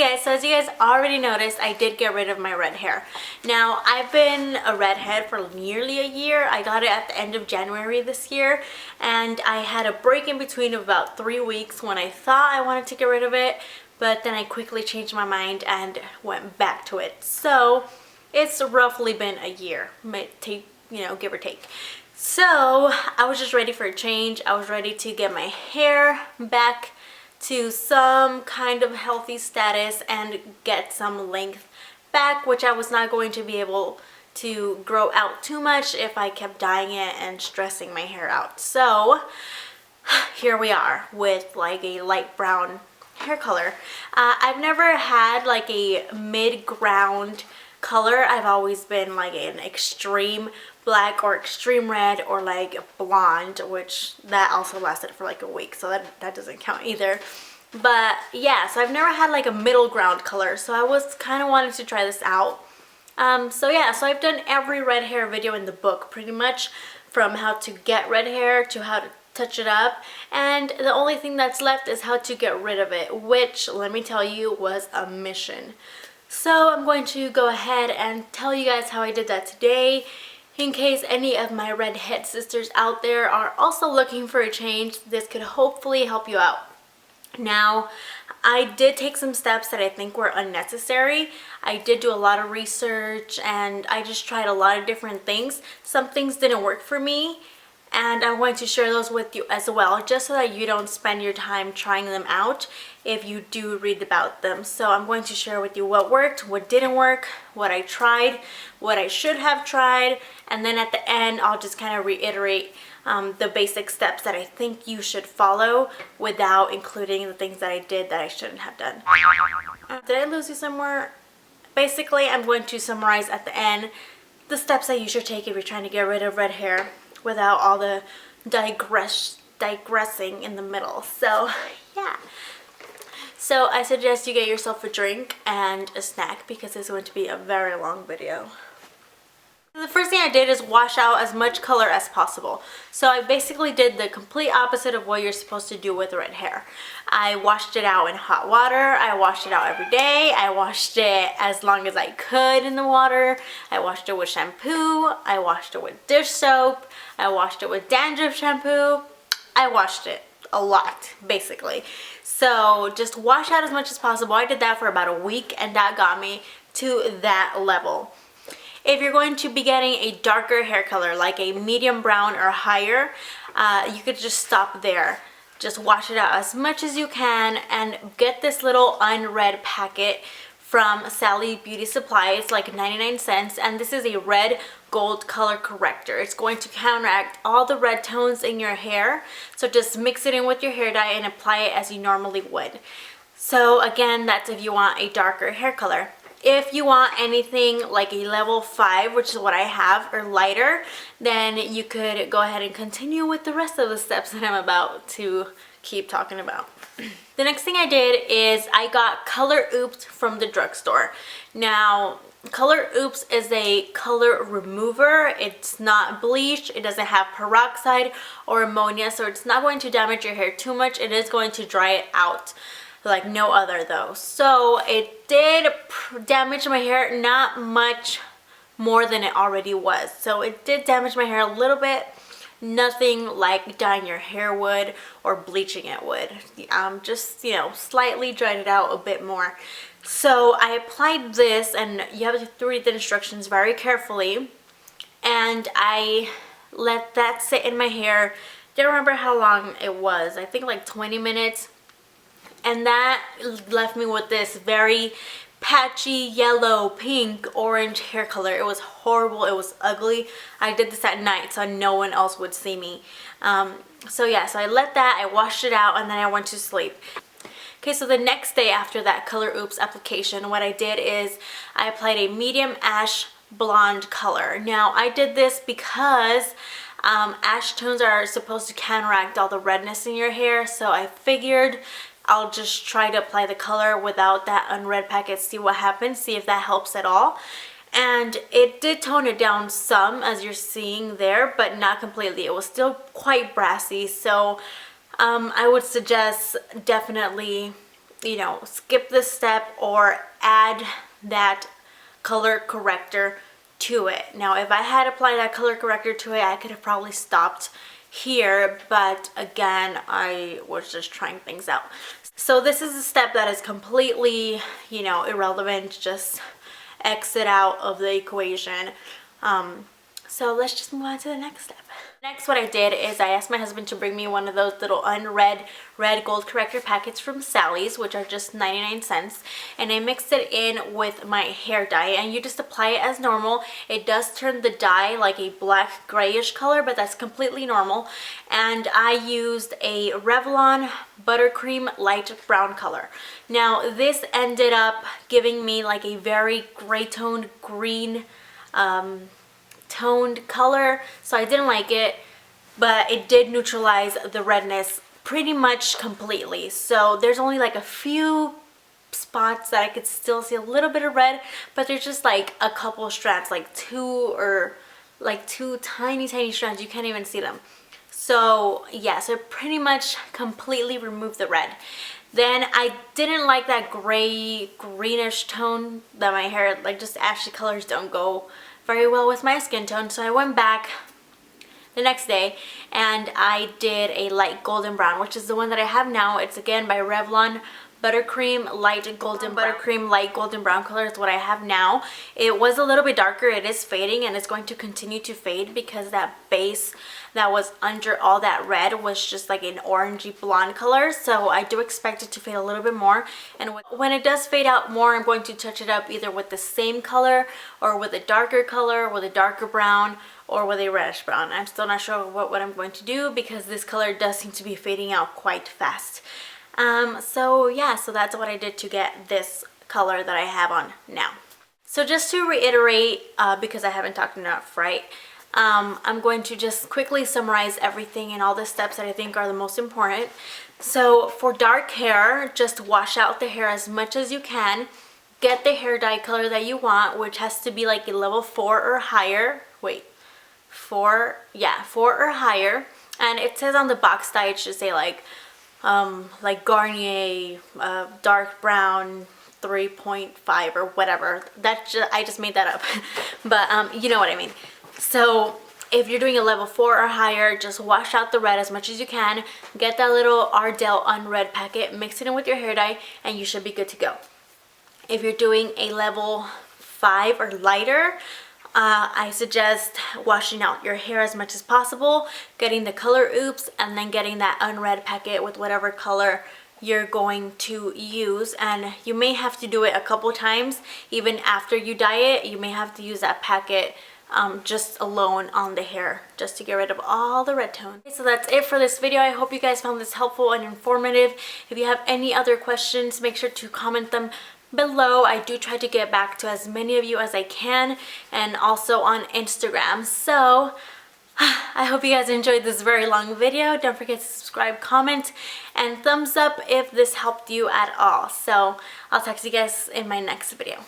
guys, so as you guys already noticed, I did get rid of my red hair. Now, I've been a redhead for nearly a year. I got it at the end of January this year, and I had a break in between of about 3 weeks when I thought I wanted to get rid of it, but then I quickly changed my mind and went back to it. So it's roughly been a year, might take, give or take. So I was just ready for a change. I was ready to get my hair back to some kind of healthy status and get some length back, which I was not going to be able to grow out too much if I kept dyeing it and stressing my hair out. So here we are with like a light brown hair color. I've never had like a mid-ground color. I've always been like an extreme black or extreme red or like blonde, which that also lasted for like a week, so that doesn't count either. But yeah, so I've never had like a middle ground color, so I was kind of wanting to try this out. So yeah, so I've done every red hair video in the book pretty much, from how to get red hair to how to touch it up, and the only thing that's left is how to get rid of it, which let me tell you was a mission. So I'm going to go ahead and tell you guys how I did that today, in case any of my redhead sisters out there are also looking for a change. This could hopefully help you out. Now, I did take some steps that I think were unnecessary. I did do a lot of research and I just tried a lot of different things. Some things didn't work for me, and I'm going to share those with you as well, just so that you don't spend your time trying them out if you do read about them. So I'm going to share with you what worked, what didn't work, what I tried, what I should have tried, and then at the end I'll just kind of reiterate the basic steps that I think you should follow without including the things that I did that I shouldn't have done. Did I lose you somewhere? Basically, I'm going to summarize at the end the steps that you should take if you're trying to get rid of red hair without all the digressing in the middle. So yeah, so I suggest you get yourself a drink and a snack because it's going to be a very long video. The first thing I did is wash out as much color as possible. So I basically did the complete opposite of what you're supposed to do with red hair. I washed it out in hot water. I washed it out every day. I washed it as long as I could in the water. I washed it with shampoo. I washed it with dish soap. I washed it with dandruff shampoo. I washed it a lot, basically. So just wash out as much as possible. I did that for about a week, and that got me to that level. If you're going to be getting a darker hair color, like a medium brown or higher, you could just stop there. Just wash it out as much as you can and get this little unread packet from Sally Beauty Supply. It's like 99 cents, and this is a red gold color corrector. It's going to counteract all the red tones in your hair. So just mix it in with your hair dye and apply it as you normally would. So again, that's if you want a darker hair color. If you want anything like a level 5, which is what I have, or lighter, then you could go ahead and continue with the rest of the steps that I'm about to keep talking about. The next thing I did is I got Color Oops from the drugstore. Now, Color Oops is a color remover. It's not bleach. It doesn't have peroxide or ammonia, so it's not going to damage your hair too much. It is going to dry it out like no other though. So it did damage my hair, not much more than it already was. So it did damage my hair a little bit, nothing like dyeing your hair would or bleaching it would. Just, slightly dried it out a bit more. So I applied this, and you have to read the instructions very carefully, and I let that sit in my hair. Don't remember how long it was. I think like 20 minutes. And that left me with this very patchy yellow, pink, orange hair color. It was horrible. It was ugly. I did this at night so no one else would see me. So yeah, so I let that, I washed it out, and then I went to sleep. Okay, so the next day after that Color Oops application, what I did is I applied a medium ash blonde color. Now, I did this because ash tones are supposed to counteract all the redness in your hair, so I figured I'll just try to apply the color without that unread packet, see what happens, see if that helps at all. And it did tone it down some, as you're seeing there, but not completely. It was still quite brassy, so I would suggest definitely you know, skip this step or add that color corrector to it. Now, if I had applied that color corrector to it, I could have probably stopped here, but again, I was just trying things out. So this is a step that is completely, you know, irrelevant. Just exit out of the equation. So let's just move on to the next step. Next, what I did is I asked my husband to bring me one of those little unread red gold corrector packets from Sally's, which are just 99 cents. And I mixed it in with my hair dye, and you just apply it as normal. It does turn the dye like a black grayish color, but that's completely normal. And I used a Revlon buttercream light brown color. Now, this ended up giving me like a very gray toned green toned color, so I didn't like it, but it did neutralize the redness pretty much completely. So there's only like a few spots that I could still see a little bit of red, but there's just like a couple strands, like two tiny strands. You can't even see them. So yeah, so it pretty much completely removed the red. Then I didn't like that gray greenish tone that my hair, like just ashy colors don't go very well with my skin tone. So I went back the next day and I did a light golden brown, which is the one that I have now. It's again by Revlon buttercream light golden brown. Buttercream light golden brown color is what I have now. It was a little bit darker. It is fading, and it's going to continue to fade because that base that was under all that red was just like an orangey blonde color. So I do expect it to fade a little bit more, and when it does fade out more, I'm going to touch it up either with the same color or with a darker color, with a darker brown, or with a reddish brown. I'm still not sure what I'm going to do because this color does seem to be fading out quite fast. So yeah, so that's what I did to get this color that I have on now. So just to reiterate, because I haven't talked enough, right? I'm going to just quickly summarize everything and all the steps that I think are the most important. So for dark hair, just wash out the hair as much as you can. Get the hair dye color that you want, which has to be like a level 4 or higher. Wait, 4 or higher. And it says on the box dye, it should say like Garnier dark brown 3.5 or whatever. I just made that up. But you know what I mean. So if you're doing a level 4 or higher, just wash out the red as much as you can. Get that little Ardell unread packet, mix it in with your hair dye, and you should be good to go. If you're doing a level 5 or lighter, I suggest washing out your hair as much as possible, getting the color oops, and then getting that unread packet with whatever color you're going to use. And you may have to do it a couple times. Even after you dye it, you may have to use that packet just alone on the hair, just to get rid of all the red tone. Okay, so that's it for this video. I hope you guys found this helpful and informative. If you have any other questions, make sure to comment them below. I do try to get back to as many of you as I can, and also on Instagram. So I hope you guys enjoyed this very long video. Don't forget to subscribe, comment, and thumbs up if this helped you at all. So I'll talk to you guys in my next video.